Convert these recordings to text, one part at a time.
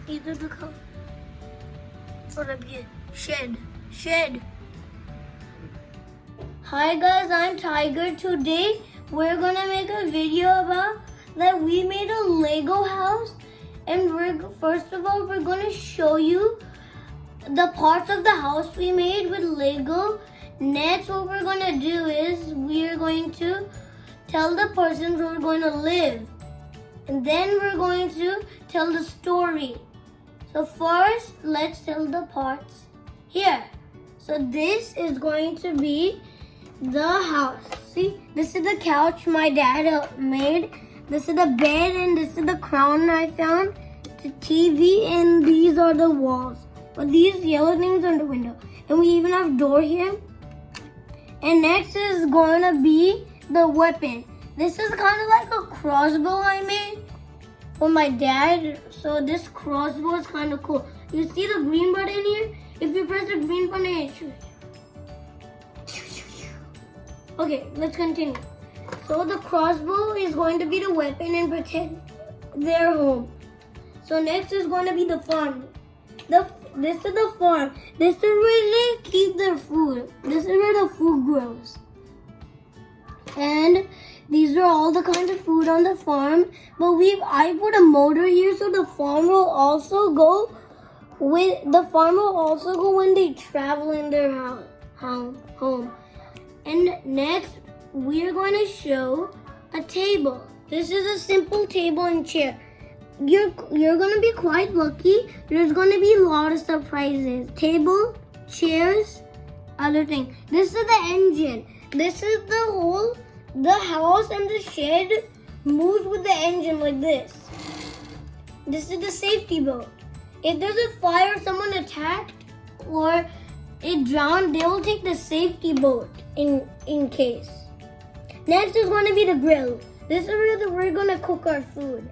These are the colors. What up here? Shed. Hi guys, I'm Tiger. Today we're gonna make a video about that we made a Lego house, and first of all we're gonna show you the parts of the house we made with Lego. Next, what we're gonna do is we're going to tell the person where we're going to live, and then we're going to tell the story. So first, let's tell the parts here. So this is going to be the house. See, this is the couch my dad made. This is the bed, and this is the crown I found. The TV, and these are the walls. But these yellow things are the window. And we even have a door here. And next is going to be the weapon. This is kind of like a crossbow I made for my dad. So this crossbow is kind of cool. You see the green button here? If you press the green button, it shoots. Okay, let's continue. So the crossbow is going to be the weapon and protect their home. So next is going to be the farm. This is the farm. This is where they keep their food. This is where the food grows. And these are all the kinds of food on the farm. But I put a motor here, so the farm will also go when they travel in their home. And next, we are going to show a table. This is a simple table and chair. You're going to be quite lucky. There's going to be a lot of surprises. Table, chairs, other things. This is the engine. This is the house, and the shed moves with the engine like this. This is the safety boat. If there's a fire, someone attacked, or it drowned, they will take the safety boat in case. Next is going to be the grill. This is where we're going to cook our food.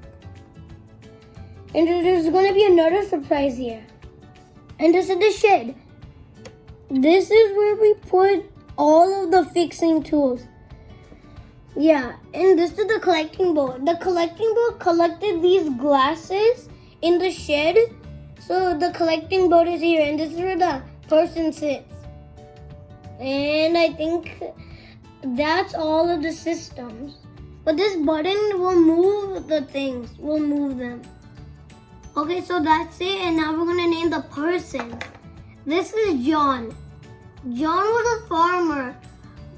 And there's going to be another surprise here. And this is the shed. This is where we put all of the fixing tools. Yeah, and this is the collecting boat. The collecting boat collected these glasses in the shed. So the collecting boat is here, and this is where the person sits. And I think that's all of the systems. But this button will move the things. We'll move them. Okay, so that's it, and now we're gonna name the person. This is John. John was a farmer,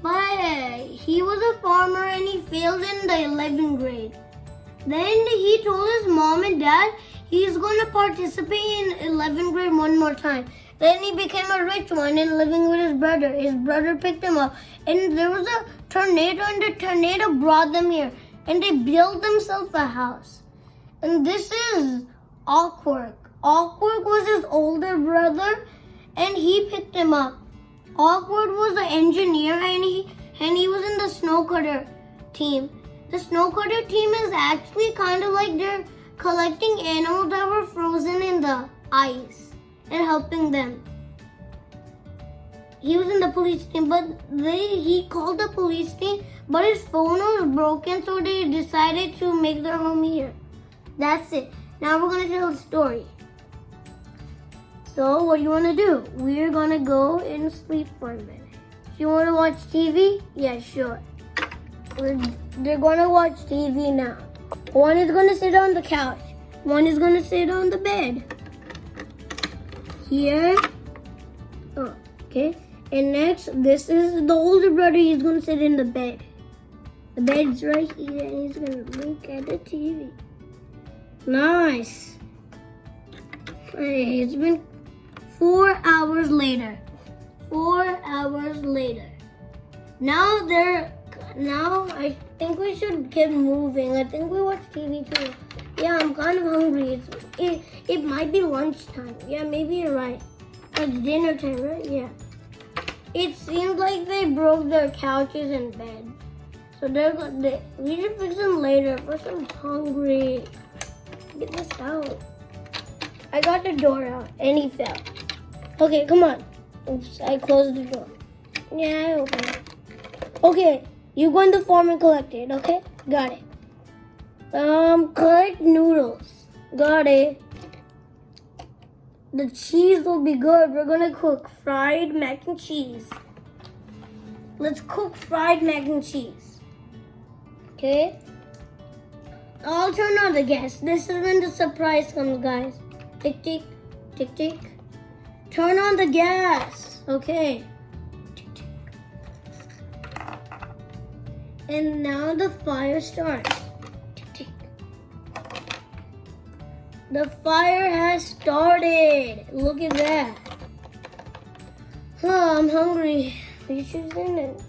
but he was a farmer and he failed in the 11th grade. Then he told his mom and dad he's gonna participate in 11th grade one more time. Then he became a rich one and living with his brother. His brother picked him up, and there was a tornado, and the tornado brought them here, and they built themselves a house. And this is Awkward. Awkward was his older brother, and he picked him up. Awkward was an engineer, and he was in the snow cutter team. The snow cutter team is actually kind of like they're collecting animals that were frozen in the ice and helping them. He was in the police team, but he called the police team, but his phone was broken, so they decided to make their home here. That's it. Now we're going to tell the story. So what do you want to do? We're going to go and sleep for a minute. You want to watch TV? Yeah, sure. They're going to watch TV now. One is going to sit on the couch. One is going to sit on the bed. Here. Oh, okay. And next, this is the older brother. He's going to sit in the bed. The bed's right here, and he's going to look at the TV. Nice. It's been 4 hours later. 4 hours later. Now I think we should get moving. I think we watch TV too. Yeah, I'm kind of hungry. It might be lunchtime. Yeah, maybe you're right. It's dinner time, right? Yeah. It seems like they broke their couches and bed. So we should fix them later. First, I'm hungry. Get this out. I got the door out and he fell. Okay, come on. Oops, I closed the door. Yeah, I opened it. Okay, you go in the farm and collect it, okay? Got it. Collect noodles. Got it. The cheese will be good. We're gonna cook fried mac and cheese. Let's cook fried mac and cheese. Okay? I'll turn on the gas. This is when the surprise comes, guys. Tick, tick, tick, tick. Turn on the gas. Okay. Tick, tick. And now the fire starts. Tick, tick. The fire has started. Look at that. Oh, I'm hungry. We should send it.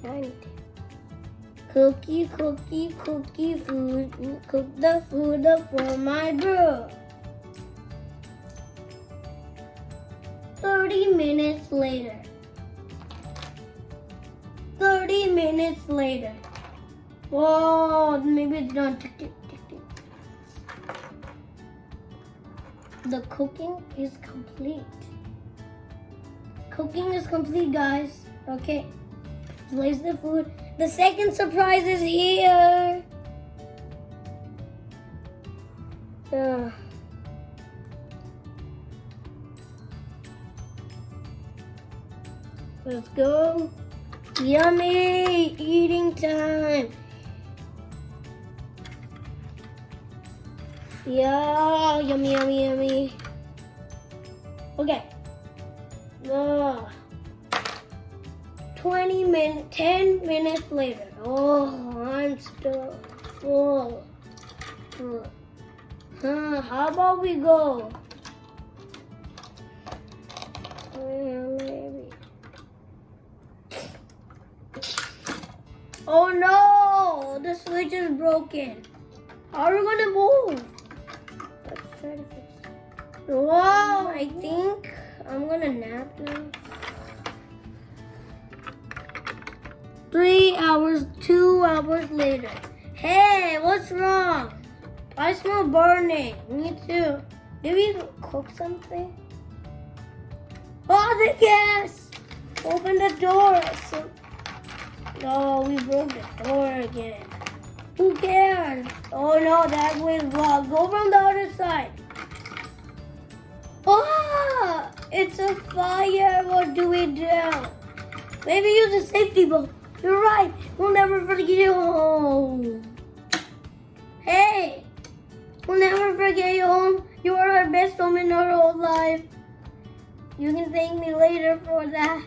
Cookie, cookie, cookie food. Cook the food up for my bro. 30 minutes later. 30 minutes later. Whoa, maybe it's done. Tick, tick, tick, tick. The cooking is complete. Cooking is complete, guys. Okay. Place the food. The second surprise is here. Let's go. Yummy eating time. Yeah, yummy, yummy, yummy. Okay. 10 minutes later. Oh, I'm still full. How about we go? Maybe. Oh no! The switch is broken. How are we gonna move? Let's try to fix it. Whoa! I think I'm gonna nap now. 2 hours later. Hey, what's wrong? I smell burning. Me too. Did we cook something? Oh, the gas! Open the door. Oh, we broke the door again. Who cares? Oh no, that way is blocked. Go from the other side. Oh, it's a fire. What do we do? Maybe use a safety bolt. You're right. We'll never forget you home. Hey, we'll never forget you home. You are our best home in our whole life. You can thank me later for that.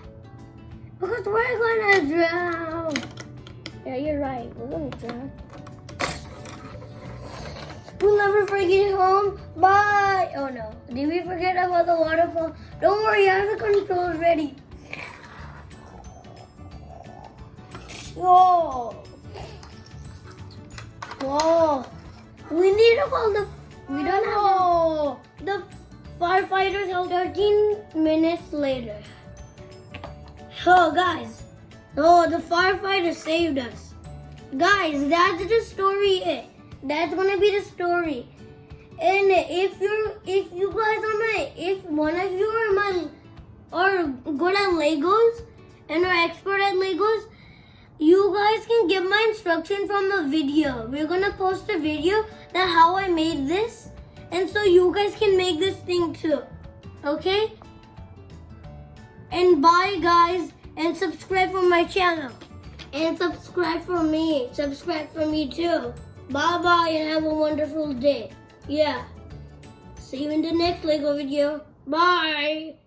Because we're gonna drown. Yeah, you're right. We're gonna drown. We'll never forget you home. Bye. Oh no. Did we forget about the waterfall? Don't worry. I have the controls ready. Whoa. Whoa. We need to call the... We don't have... The firefighters helped 13 minutes later. Oh, guys. Oh, the firefighters saved us. Guys, that's the story. That's gonna be the story. And if one of you are good at Legos and are expert at Legos, you guys can get my instruction from the video. We're gonna post a video that how I made this, and so you guys can make this thing too. Okay? And bye guys, and subscribe for my channel. And subscribe for me. Subscribe for me too. Bye bye and have a wonderful day. Yeah. See you in the next Lego video. Bye.